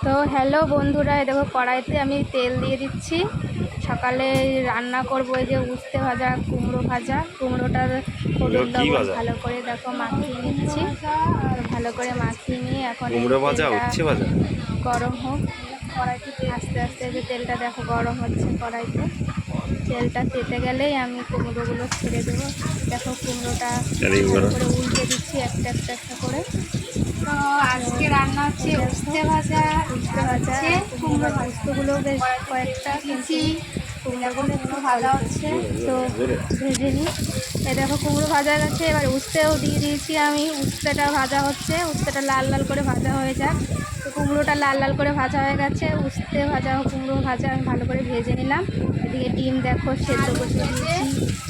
তো হ্যালো বন্ধুরা, এই দেখো কড়াইতে আমি তেল দিয়ে দিচ্ছি। সকালে রান্না করবো এই যে উস্তে ভাজা, কুমড়ো ভাজা। কুমড়োটার হলুদ লবণ ভালো করে দেখো মাখিয়ে নিচ্ছি। ভালো করে মাখিয়ে নিয়ে এখন এই তেলটা গরম হোক। আস্তে আস্তে যে তেলটা দেখো গরম হচ্ছে কড়াইতে। তেলটা তেতে গেলেই আমি কুমড়োগুলো ছেড়ে দেবো। দেখো কুমড়োটা ভালো করে উল্টে দিচ্ছি একটা একটা একটা করে। তো আজকে রান্না হচ্ছে উস্তে ভাজা। কুমড়ো উস্তেগুলো বেশ কয়েকটা দিয়েছি, কুমড়োগুলো একটু ভাজা হচ্ছে। তো ভেজে নিই। এই দেখো কুমড়ো ভাজা গেছে, এবার উস্তেও দিয়ে দিয়েছি আমি। উস্তেটা ভাজা হচ্ছে, উস্তেটা লাল লাল করে ভাজা হয়ে যাক। তো কুমড়োটা লাল লাল করে ভাজা হয়ে গেছে, উস্তে ভাজা কুমড়ো ভাজা আমি ভালো করে ভেজে নিলাম। এদিকে ডিম দেখো সেদ্ধ বসিয়ে দিয়েছি,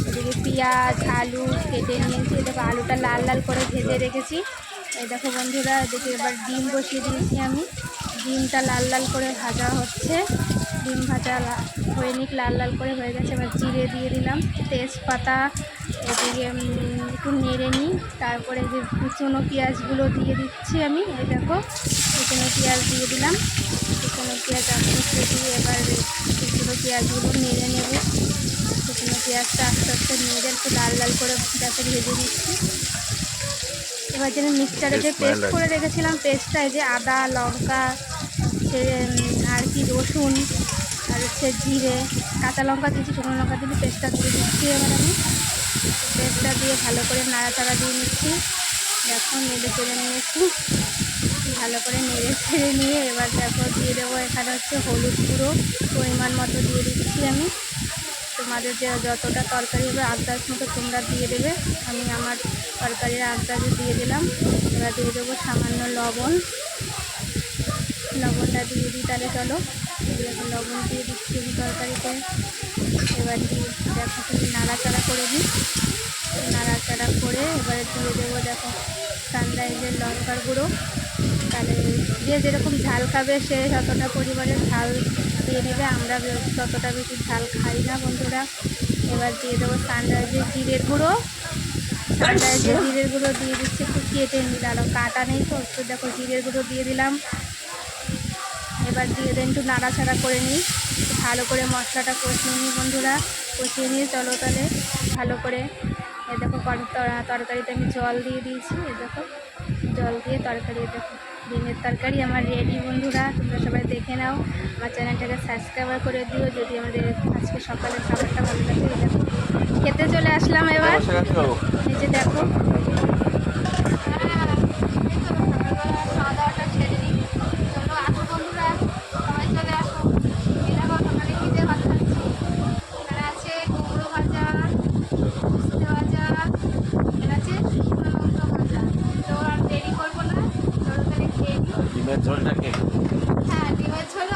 এদিকে পেঁয়াজ আলু কেটে নিয়েছি। দেখো আলুটা লাল লাল করে ভেজে রেখেছি। এই দেখো বন্ধুরা, এদিকে এবার ডিম বসিয়ে দিয়েছি আমি। ডিমটা লাল লাল করে ভাজা হচ্ছে। ডিম ভাজা হয়ে নিক, লাল লাল করে হয়ে গেছে। এবার জিরে দিয়ে দিলাম, তেজপাতা, এদিকে একটু নেড়ে নিই। তারপরে যে কুচনো পেঁয়াজগুলো দিয়ে দিচ্ছি আমি। এই দেখো কুচনো পেঁয়াজ দিয়ে দিলাম। কুচনো পেঁয়াজ আস্তে আস্তে দিয়ে এবার কুচনো পেঁয়াজগুলো নেড়ে নেব। কুচনো পেঁয়াজটা আস্তে আস্তে নেড়ে একটু লাল লাল করে যাতে ভেজে নিচ্ছি। এবার যে আমি মিক্সচারে যে পেস্ট করে রেখেছিলাম, পেস্টটা এই যে আদা লঙ্কা আর কি রসুন আর হচ্ছে জিরে কাঁচা লঙ্কা দিয়েছি, শুকনো লঙ্কা দিয়েছি, পেস্টটা দিয়ে দিচ্ছি। এবার আমি পেস্টটা দিয়ে ভালো করে নাড়াচাড়া দিয়ে নিচ্ছি। দেখো নেড়ে চেড়ে নিয়েছি, ভালো করে নেড়ে ছেড়ে নিয়ে এবার দেখো দিয়ে দেবো এখানে হচ্ছে হলুদ গুঁড়ো পরিমাণ মতো দিয়ে দিচ্ছি আমি। তোমাদের যে যতটা তরকারি হবে আন্দাজ মতো তোমরা দিয়ে দেবে। আমি আমার তরকারির আন্দাজে দিয়ে দিলাম। এবার দিয়ে দেবো সামান্য লবণ। লবণটা দিয়ে দিই তাহলে, চলো লবণ দিয়ে দিচ্ছি আমি তরকারিতে। এবার দিয়ে দেখো তুমি নাড়াচাড়া করে দিই। নাড়াচাড়া করে এবারে দিয়ে দেবো দেখো সানরাইজের লঙ্কার গুঁড়ো। তাহলে যে যেরকম ঝাল খাবে সে যতটা পরিমাণে ঝাল দিয়ে নেবে। আমরা ততটা বেশি ঝাল খাই না বন্ধুরা। এবার দিয়ে দেবো সানরাইজের জিরের গুঁড়ো। সানরাইজের জিরের গুঁড়ো দিয়ে দিচ্ছি, একটু কেটে নিলাম, কাটা নেই তো। একটু দেখো জিরের গুঁড়ো দিয়ে দিলাম। এবার দিয়ে দেন একটু নাড়াচাড়া করে নিই, ভালো করে মশলাটা কষিয়ে নিই বন্ধুরা। কষিয়ে নিয়ে চলো তাহলে ভালো করে। এ দেখো তরকারিতে আমি জল দিয়ে দিয়েছি। এ দেখো জল দিয়ে তরকারি, দেখো ডিমের তরকারি আমার রেডি বন্ধুরা। তোমরা সবাই দেখে নাও, আমার চ্যানেলটাকে সাবস্ক্রাইব করে দিও যদি আমাদের আজকে সকালের খাবারটা ভালো লাগে। এই দেখো খেতে চলে আসলাম এবার। এই যে দেখো ডিমের ঝোলটা খেয়ে। হ্যাঁ, ডিমের ঝোল